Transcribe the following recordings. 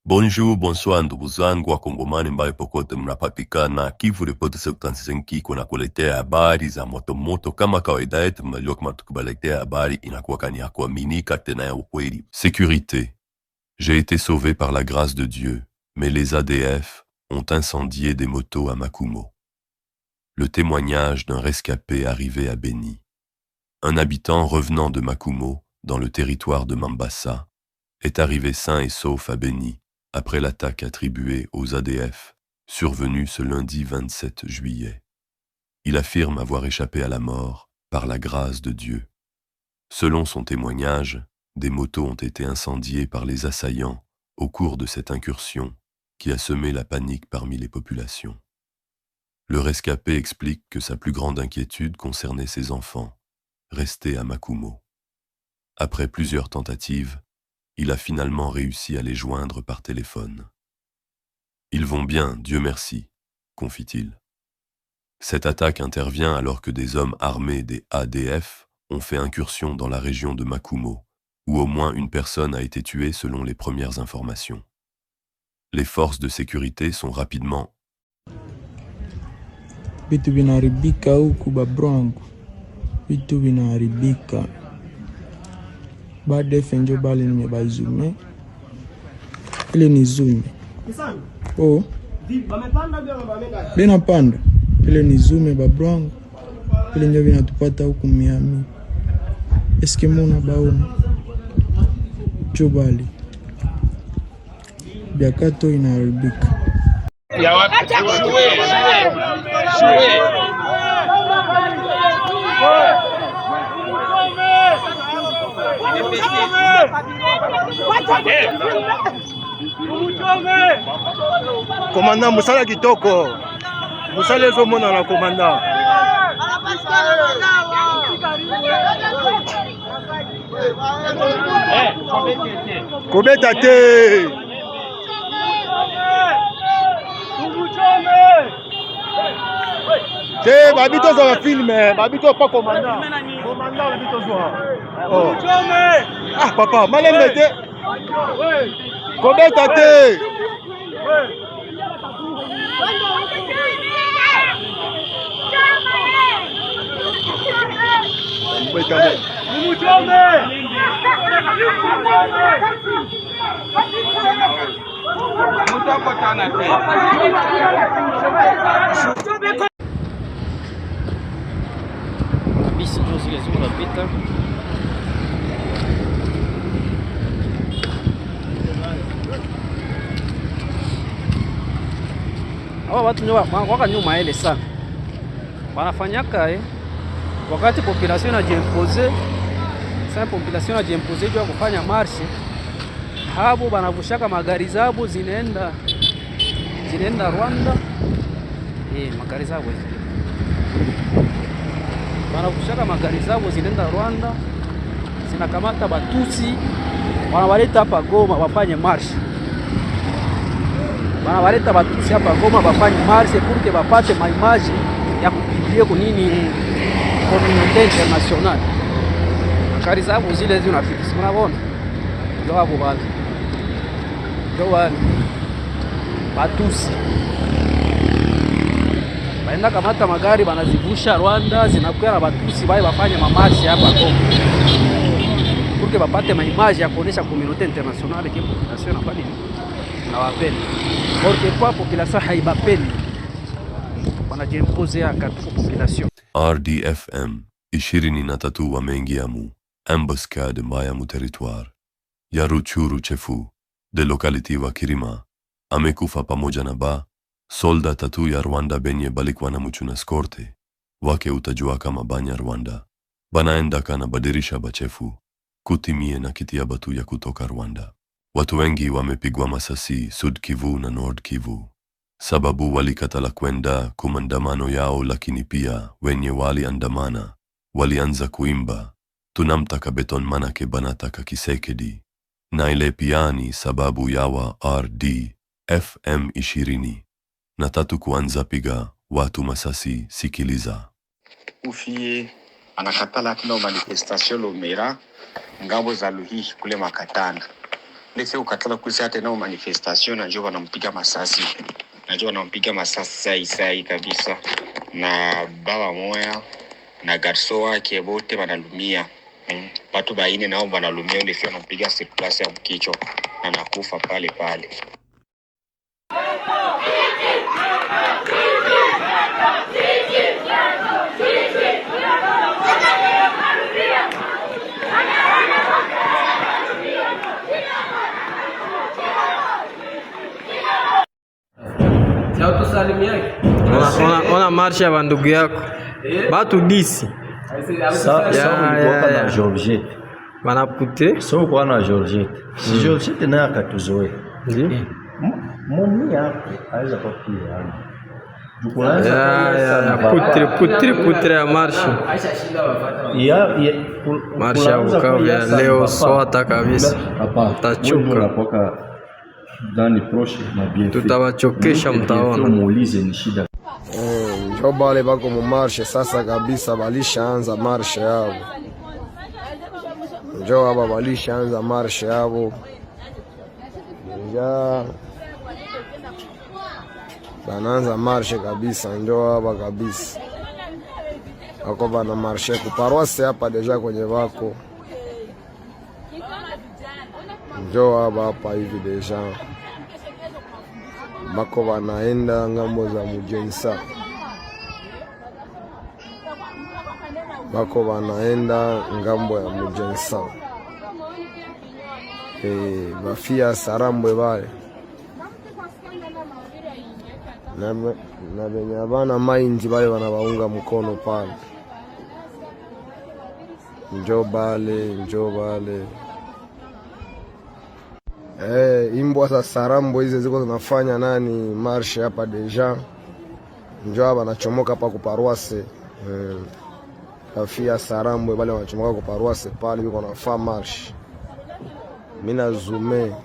Bonjour, bonsoir ndugu zangu wa Kongomani mbali popote mnapatikana. Kivu Ripoti Sektansizenki kuna kuletea habari za moto kama kawaida yetu. Mnajua kama tukibaletea habari inakuwa kani ya kuaminika tena ya ukweli. Sécurité. J'ai été sauvé par la grâce de Dieu, mais les ADF ont incendié des motos à Makumo. Le témoignage d'un rescapé arrivé à Beni. Un habitant revenant de Makumo, dans le territoire de Mambasa, est arrivé sain et sauf à Beni, après l'attaque attribuée aux ADF, survenue ce lundi 27 juillet. Il affirme avoir échappé à la mort par la grâce de Dieu. Selon son témoignage, des motos ont été incendiées par les assaillants au cours de cette incursion qui a semé la panique parmi les populations. Le rescapé explique que sa plus grande inquiétude concernait ses enfants, restés à Makumo. Après plusieurs tentatives, il a finalement réussi à les joindre par téléphone. Ils vont bien, Dieu merci, confie-t-il. Cette attaque intervient alors que des hommes armés des ADF ont fait incursion dans la région de Makumo, où au moins une personne a été tuée selon les premières informations. Les forces de sécurité sont rapidement vitu vinaharibika huku babrongo, vitu vinaharibika. Baada njo bali nimebazume ile ni zume oh bena panda ile ni zume babrongo ile njo vinatupata huku Miami. Eske muna baona jo bali biakato inaharibika ya wapi shue Komanda musala kitoko musala ezo mona na komanda kobeta te te babito za filme babito pa komanda babito zo oh ah papa malembe te kobeta te bisi ndio zile zinapita. Hawa watu ndio waka nyuma ile sana. Wanafanyaka wakati population inajimpose, sasa population inajimpose juu ya kufanya marche. Habo banavushaka magari zabo zinaenda Rwanda. Magari zabo banavushaka magari zabo zinaenda Rwanda, zinakamata batusi wanawaleta hapa Goma wafanye marche. Wanawaleta batusi hapa Goma wafanye marche pour que bapate maimage ya kupigia kunini communauté internationale. Magari zabo zile zinafika, si mnaona? Ndio hapo bali. Ndio batusi baenda kamata magari banazivusha Rwanda, zinakuwa na batusi bae bafanye mamashi hapa Kongo pour que bapate maimage ya kuonesha communauté internationale que population nafanya na wapende. Porque kwa population haibapendi wanajimpose ya katu population. RDFM 23 wameingia mu embuscade mbaya mu territoire ya Ruchuru Chefu de locality wa Kirima. Amekufa pamoja na solda tatu ya Rwanda benye balikuwa na muchuna skorte wake utajua kama banya Rwanda banaenda kana badirisha bachefu kutimie na kitia batu ya kutoka Rwanda. Watu wengi wamepigwa masasi Sud Kivu na Nord Kivu sababu walikatala kwenda kumandamano yao, lakini pia wenye waliandamana walianza kuimba tunamtaka Beton manake banataka Kisekedi, na ile piani sababu yawa RD FM 20 na tatu kuanza piga watu masasi. Sikiliza. Ufie anakatala kuna manifestation Lomera ngambo za Luhihi kule Makatana. Lefe ukatala kusia tena manifestation na njoo wanampiga masasi. Najua wanampiga masasi sai kabisa. Na baba moya na garso wake bote wanalumia. Watu baine nao wanalumia, lefe wanampiga sirkulasi ya mkichwa na nakufa pale pale. Ona marsha ya ndugu yako batu disi na Georgette banapute so kwa na Georgette si Georgette na akatuzoe mimi hapo aiza papia putre ya marsha ya Bukavu ya leo swata kabisa. Tachuka ndani proche na bien tutawachokesha, mtaona muulize ni shida. Njo bale bako mu marshe sasa kabisa, balishaanza marshe yao. Njo hapa balishaanza marshe yao. Ja banaanza marshe kabisa, njo hapa kabisa. Wako bana marshe kuparwase hapa deja kwenye wako. Njo hapa hivi deja. Bako wanaenda ngambo za Mujensa. Bako wanaenda ngambo ya Mujensa. Bafia Sarambwe bale. Na benye abana maindi bale wanawaunga mkono pale. Njo bale. Imbwa za Sarambo hizi ziko zinafanya nani marshe hapa deja. Njo hapa nachomoka hapa kuparwase. Afia Sarambo bale wanachomoka kuparwase pale biko nafaa marshe. Mina zume.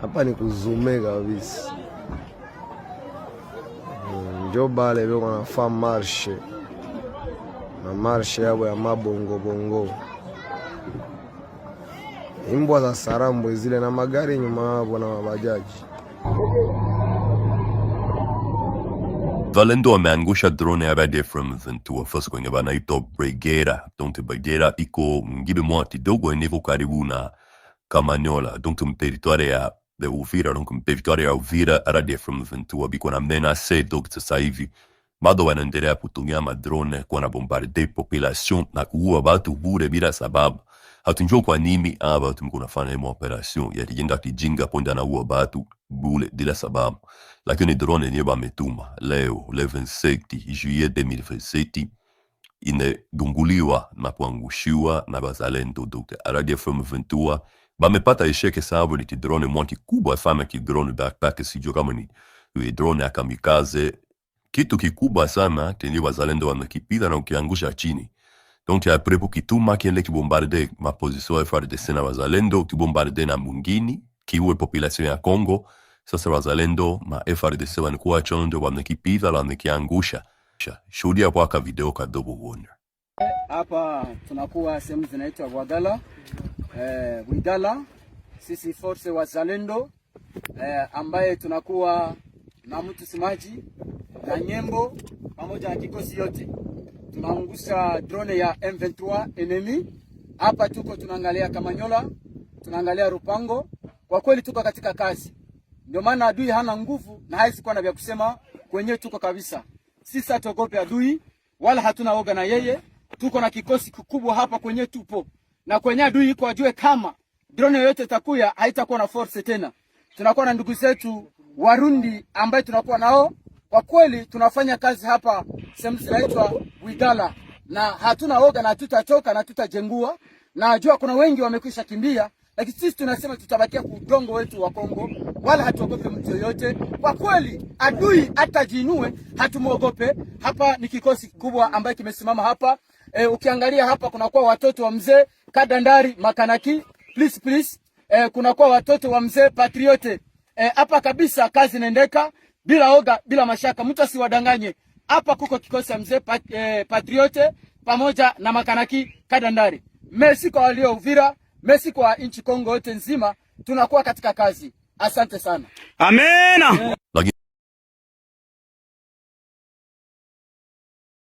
Hapa ni kuzume kabisa. Njo bale biko nafaa marshe. Na marshe yao ya mabongo bongo. Imbwa za Sarambo zile na magari nyuma yao na mabajaji. Zalendo ameangusha drone ya RD FM 20 first kwenye banaitwa Brigera. Donc Brigera iko ngibe mwati dogo enevo karibu na Kamanyola. Donc territoire ya de Uvira, donc territoire ya Uvira RD FM 20 biko na menace donc sasa hivi bado wanaendelea kutumia madrone kwa na bombarde population na kuua watu bure bila sababu. Hatunjua kwa nini aba tumkunafanya hiyo operation ya kijinga kijinga ponda na uwa watu bure bila sababu. Lakini drone ni wametuma leo 27 juillet 2027 inegunguliwa na kuangushiwa na bazalendo. Donc RD FM 20 bamepata esheke sababu ni drone mwanti kubwa fama ki drone backpack sijua kama ni drone ya kamikaze. Kitu kikubwa sana tenye wazalendo wanakipita na ukiangusha chini. Donc après pour kituma kiende kibombarde ma position FARDC na wazalendo, kibombarde na mungini kiwe population ya Kongo. Sasa wazalendo ma FARDC wanakuwa chondo wanakipita na wanakiangusha. Shuhudia kwa video kadogo uone. Hapa tunakuwa sehemu zinaitwa Bwidala. Sisi force wazalendo ambaye tunakuwa na mtu simaji na nyembo pamoja na kikosi yote. Tunaangusha drone ya M23 enemy. Hapa tuko tunaangalia Kamanyola, tunaangalia Rupango. Kwa kweli tuko katika kazi. Ndio maana adui hana nguvu na haisi kuwa na vya kusema kwenye tuko kabisa. Sisi hatuogope adui wala hatuna woga na yeye. Tuko na kikosi kikubwa hapa kwenye tupo. Na kwenye adui iko ajue kama drone yoyote itakuya haitakuwa na force tena. Tunakuwa na ndugu zetu Warundi ambaye tunakuwa nao. Kwa kweli tunafanya kazi hapa sehemu zinaitwa Bwidala na hatuna woga na tutatoka na tutajengua. Na najua kuna wengi wamekwisha kimbia lakini sisi tunasema tutabakia udongo wetu wa Kongo, wala hatuogope mtu yoyote. Kwa kweli adui hatajiinue, hatumuogope. Hapa ni kikosi kikubwa ambaye kimesimama hapa. Ukiangalia hapa kunakuwa watoto wa mzee Kadandari Makanaki, please. Kunakuwa watoto wa mzee Patriote. Hapa kabisa kazi inaendeka bila oga, bila mashaka. Mtu asiwadanganye. Hapa kuko kikosi ya mzee Patriote pamoja na Makanaki Kadandari. Merci kwa walio Uvira, merci kwa nchi Kongo yote nzima, tunakuwa katika kazi. Asante sana. Amena.